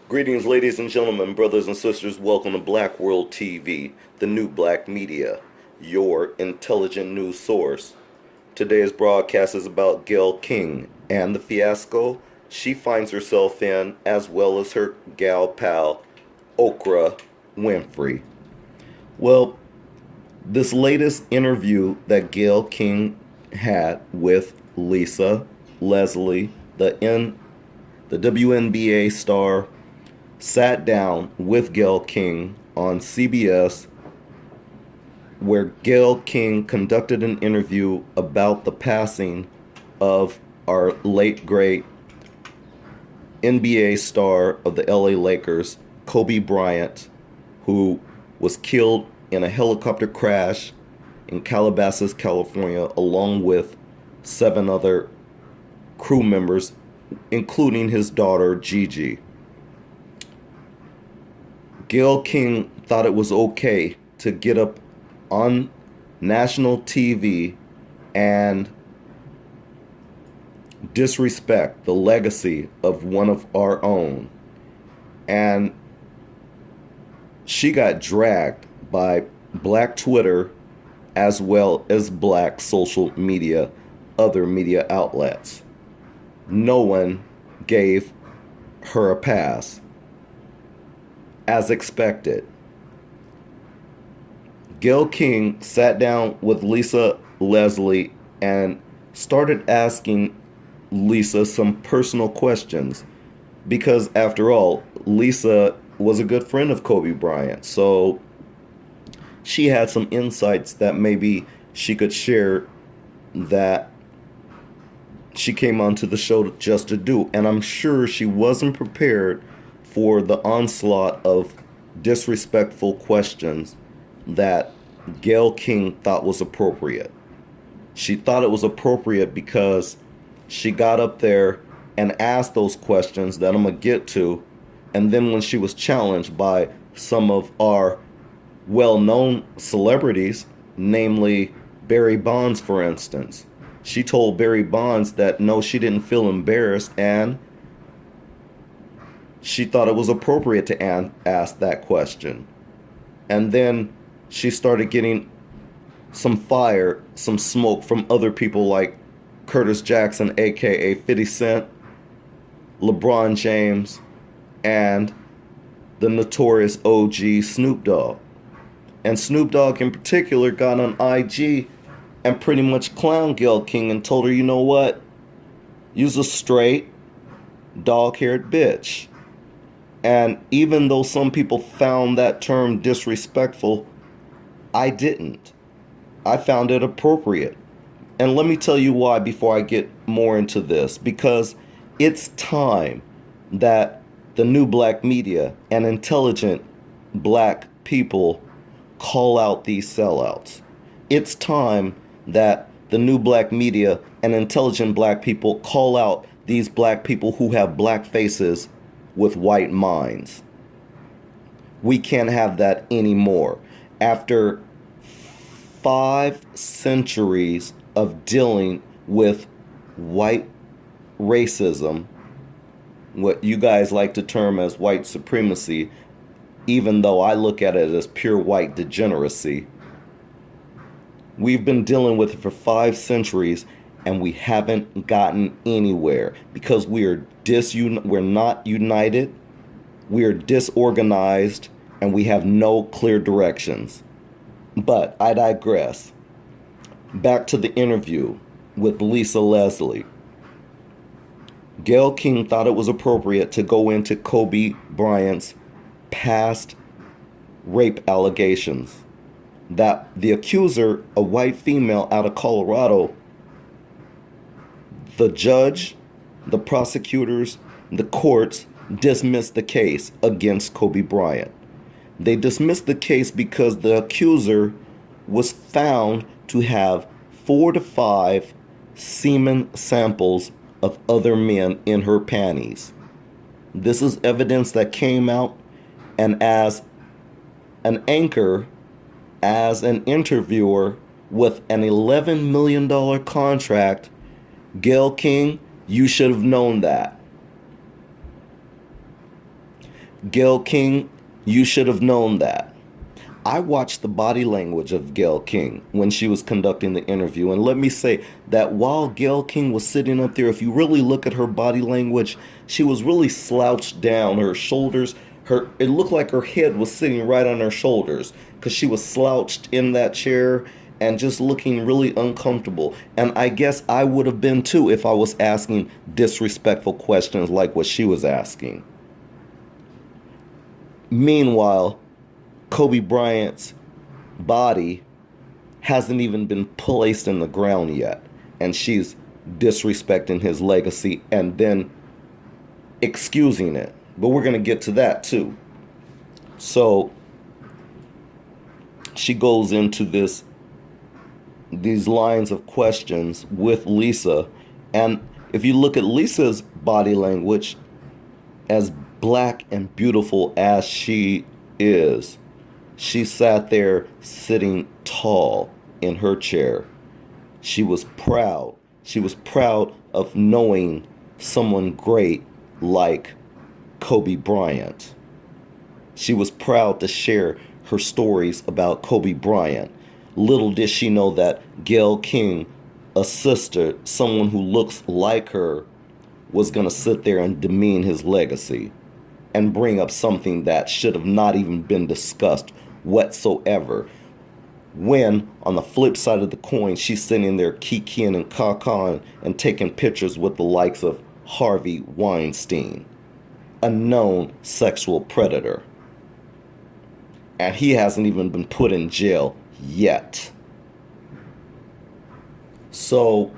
Greetings, ladies and gentlemen, brothers and sisters. Welcome to Black World TV, the new black media, your intelligent news source. Today's broadcast is about Gayle King and the fiasco she finds herself in, as well as her gal pal, Oprah Winfrey. Well, this latest interview that Gayle King had with Lisa Leslie, the WNBA star, sat down with Gayle King on CBS, where Gayle King conducted an interview about the passing of our late great NBA star of the LA Lakers, Kobe Bryant, who was killed in a helicopter crash in Calabasas, California, along with 7 other crew members, including his daughter, Gigi. Gayle King thought it was okay to get up on national TV and disrespect the legacy of one of our own. And she got dragged by black Twitter as well as black social media, other media outlets. No one gave her a pass. As expected, Gayle King sat down with Lisa Leslie and started asking Lisa some personal questions, because after all, Lisa was a good friend of Kobe Bryant, so she had some insights that maybe she could share that she came onto the show just to do. And I'm sure she wasn't prepared for the onslaught of disrespectful questions that Gayle King thought was appropriate. She thought it was appropriate because she got up there and asked those questions that I'm going to get to, and then when she was challenged by some of our well-known celebrities, namely Barry Bonds, for instance, she told Barry Bonds that no, she didn't feel embarrassed, and she thought it was appropriate to ask that question. And then she started getting some fire, some smoke from other people like Curtis Jackson, aka 50 Cent, LeBron James, and the notorious OG Snoop Dogg. And Snoop Dogg in particular got on IG and pretty much clowned Gayle King and told her, you know what? You's a straight, dog-haired bitch. And even though some people found that term disrespectful, I didn't. I found it appropriate. And let me tell you why before I get more into this. Because it's time that the new black media and intelligent black people call out these sellouts. It's time that the new black media and intelligent black people call out these black people who have black faces with white minds. We can't have that anymore. After 5 centuries of dealing with white racism, what you guys like to term as white supremacy, even though I look at it as pure white degeneracy, we've been dealing with it for 5 centuries and we haven't gotten anywhere because we're not united, we're disorganized, and we have no clear directions. But I digress. Back to the interview with Lisa Leslie. Gayle King thought it was appropriate to go into Kobe Bryant's past rape allegations. That the accuser, a white female out of Colorado, the judge, the prosecutors, the courts dismissed the case against Kobe Bryant. They dismissed the case because the accuser was found to have 4 to 5 semen samples of other men in her panties. This is evidence that came out, and as an anchor, as an interviewer with an $11 million contract, Gayle King, you should have known that. Gayle King, you should have known that. I watched the body language of Gayle King when she was conducting the interview. And let me say that while Gayle King was sitting up there, if you really look at her body language, she was really slouched down. Her shoulders, it looked like her head was sitting right on her shoulders because she was slouched in that chair and just looking really uncomfortable. And I guess I would have been too if I was asking disrespectful questions like what she was asking. Meanwhile, Kobe Bryant's body hasn't even been placed in the ground yet, and she's disrespecting his legacy and then excusing it. But we're going to get to that too. So she goes into these lines of questions with Lisa, and if you look at Lisa's body language, as black and beautiful as she is, she sat there sitting tall in her chair. She was proud. She was proud of knowing someone great like Kobe Bryant. She was proud to share her stories about Kobe Bryant. Little did she know that Gayle King, a sister, someone who looks like her, was going to sit there and demean his legacy and bring up something that should have not even been discussed whatsoever. When, on the flip side of the coin, she's sitting there kikiing and cacaing and taking pictures with the likes of Harvey Weinstein, a known sexual predator. And he hasn't even been put in jail yet. So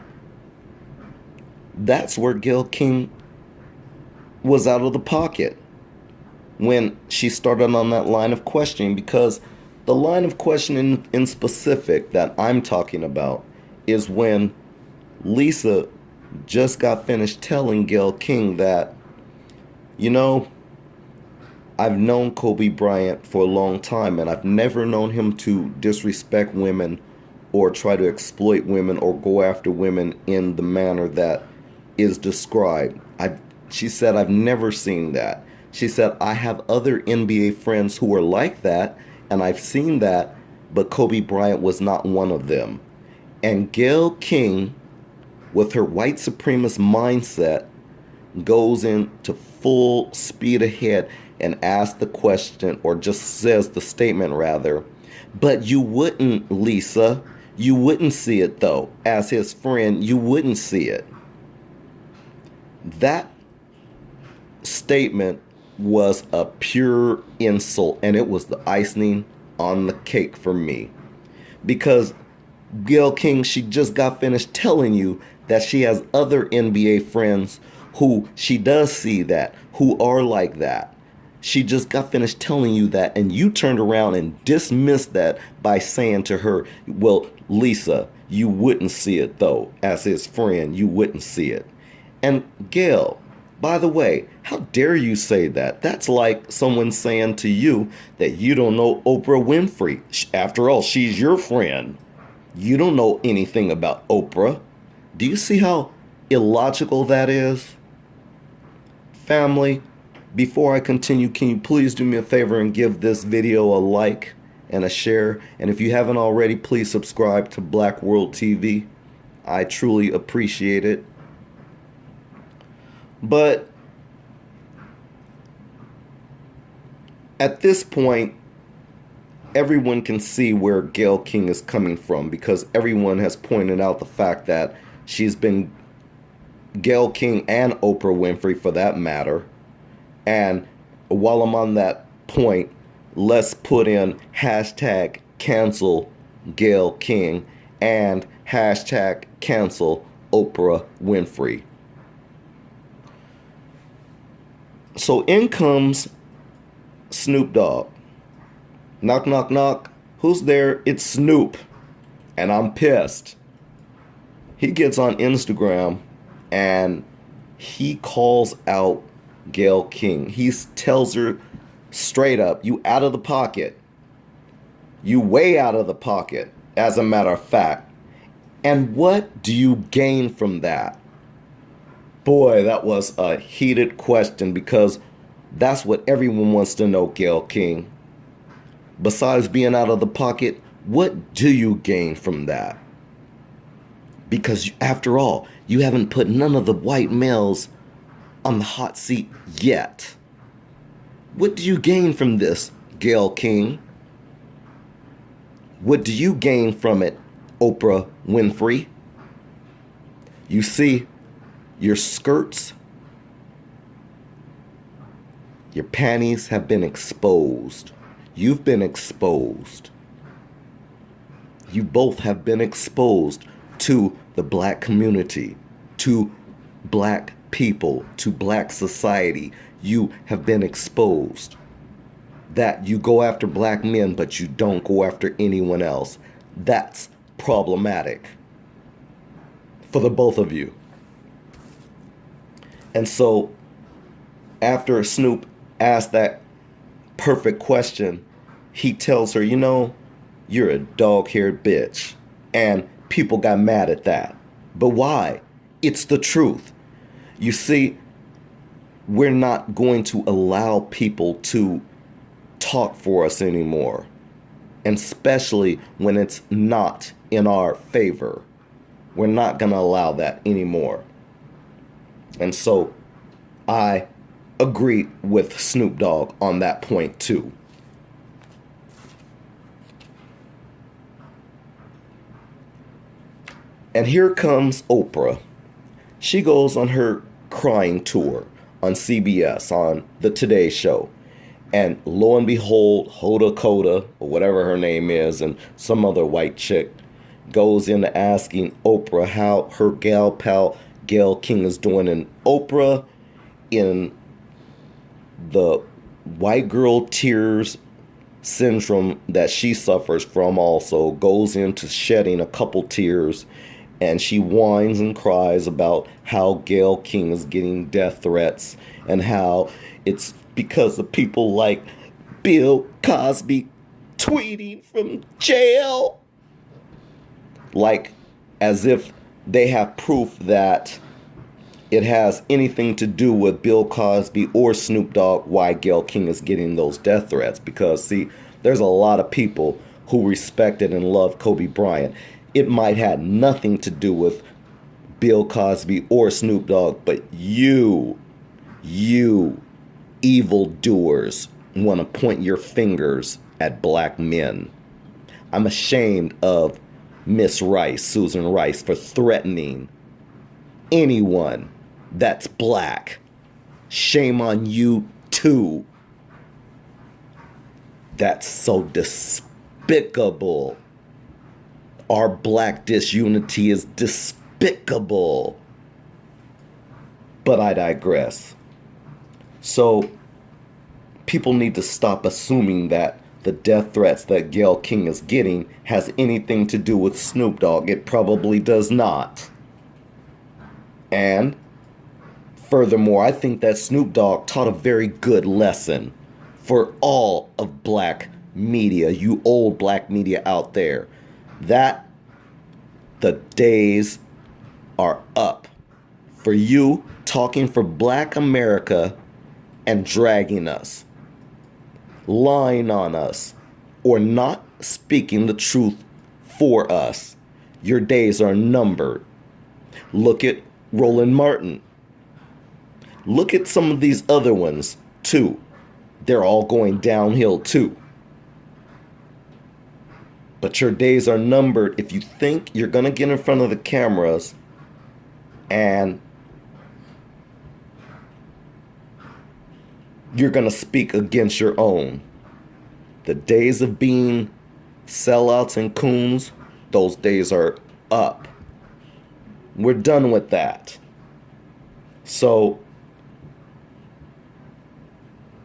that's where Gayle King was out of the pocket when she started on that line of questioning, because the line of questioning in specific that I'm talking about is when Lisa just got finished telling Gayle King that, you know, I've known Kobe Bryant for a long time, and I've never known him to disrespect women or try to exploit women or go after women in the manner that is described. She said, I've never seen that. She said, I have other NBA friends who are like that, and I've seen that, but Kobe Bryant was not one of them. And Gayle King, with her white supremacist mindset, goes into full speed ahead and asks the question, or just says the statement rather, but you wouldn't, Lisa. You wouldn't see it though. As his friend, you wouldn't see it. That statement was a pure insult, and it was the icing on the cake for me. Because Gayle King, she just got finished telling you that she has other NBA friends who she does see that, who are like that. She just got finished telling you that, and you turned around and dismissed that by saying to her, well, Lisa, you wouldn't see it though. As his friend, you wouldn't see it. And Gayle, by the way, how dare you say that? That's like someone saying to you that you don't know Oprah Winfrey. After all, she's your friend. You don't know anything about Oprah. Do you see how illogical that is? Family, before I continue, can you please do me a favor and give this video a like and a share? And if you haven't already, please subscribe to Black World TV. I truly appreciate it. But at this point, everyone can see where Gayle King is coming from, because everyone has pointed out the fact that she's been Gayle King and Oprah Winfrey for that matter. And while I'm on that point, let's put in hashtag cancel Gayle King and hashtag cancel Oprah Winfrey. So in comes Snoop Dogg. Knock, knock, knock. Who's there? It's Snoop. And I'm pissed. He gets on Instagram and he calls out Gayle King. He tells her straight up, you out of the pocket. You way out of the pocket, as a matter of fact. And what do you gain from that? Boy, that was a heated question, because That's what everyone wants to know, Gayle King. Besides being out of the pocket, what do you gain from that? Because after all, you haven't put none of the white males on the hot seat yet. What do you gain from this, Gayle King? What do you gain from it, Oprah Winfrey? You see, your skirts, your panties have been exposed. You've been exposed. You both have been exposed to the black community, to black people, to black society. You have been exposed. That you go after black men, but you don't go after anyone else. That's problematic for the both of you. And so, after Snoop asked that perfect question, he tells her, you know, you're a dog-haired bitch. And people got mad at that. But why? It's the truth. You see, we're not going to allow people to talk for us anymore. And especially when it's not in our favor. We're not going to allow that anymore. And so I agree with Snoop Dogg on that point too. And here comes Oprah. She goes on her crying tour on CBS, on the Today Show. And lo and behold, Hoda Kotb, or whatever her name is, and some other white chick, goes into asking Oprah how her gal pal Gayle King is doing. And Oprah, in the white girl tears syndrome that she suffers from, also goes into shedding a couple tears. And she whines and cries about how Gayle King is getting death threats and how it's because of people like Bill Cosby tweeting from jail. Like as if they have proof that it has anything to do with Bill Cosby or Snoop Dogg why Gayle King is getting those death threats. Because, see, there's a lot of people who respected and loved Kobe Bryant. It might have nothing to do with Bill Cosby or Snoop Dogg, but you evildoers want to point your fingers at black men. I'm ashamed of Miss Rice, Susan Rice, for threatening anyone that's black. Shame on you too. That's so despicable. Our black disunity is despicable. But I digress. So, people need to stop assuming that the death threats that Gayle King is getting has anything to do with Snoop Dogg. It probably does not. And, furthermore, I think that Snoop Dogg taught a very good lesson for all of black media, you old black media out there, that the days are up for you talking for black America and dragging us, lying on us, or not speaking the truth for us. Your days are numbered. Look at Roland Martin. Look at some of these other ones too. They're all going downhill too. But your days are numbered if you think you're going to get in front of the cameras and you're going to speak against your own. The days of being sellouts and coons, those days are up. We're done with that. So,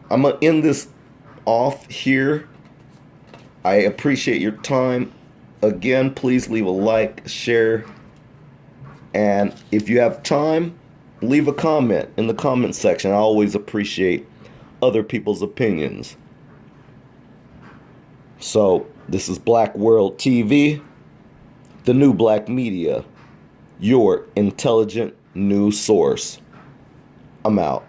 I'm going to end this off here. I appreciate your time. Again, please leave a like, share, and if you have time, leave a comment in the comment section. I always appreciate other people's opinions. So, this is Black World TV, the new black media, your intelligent news source. I'm out.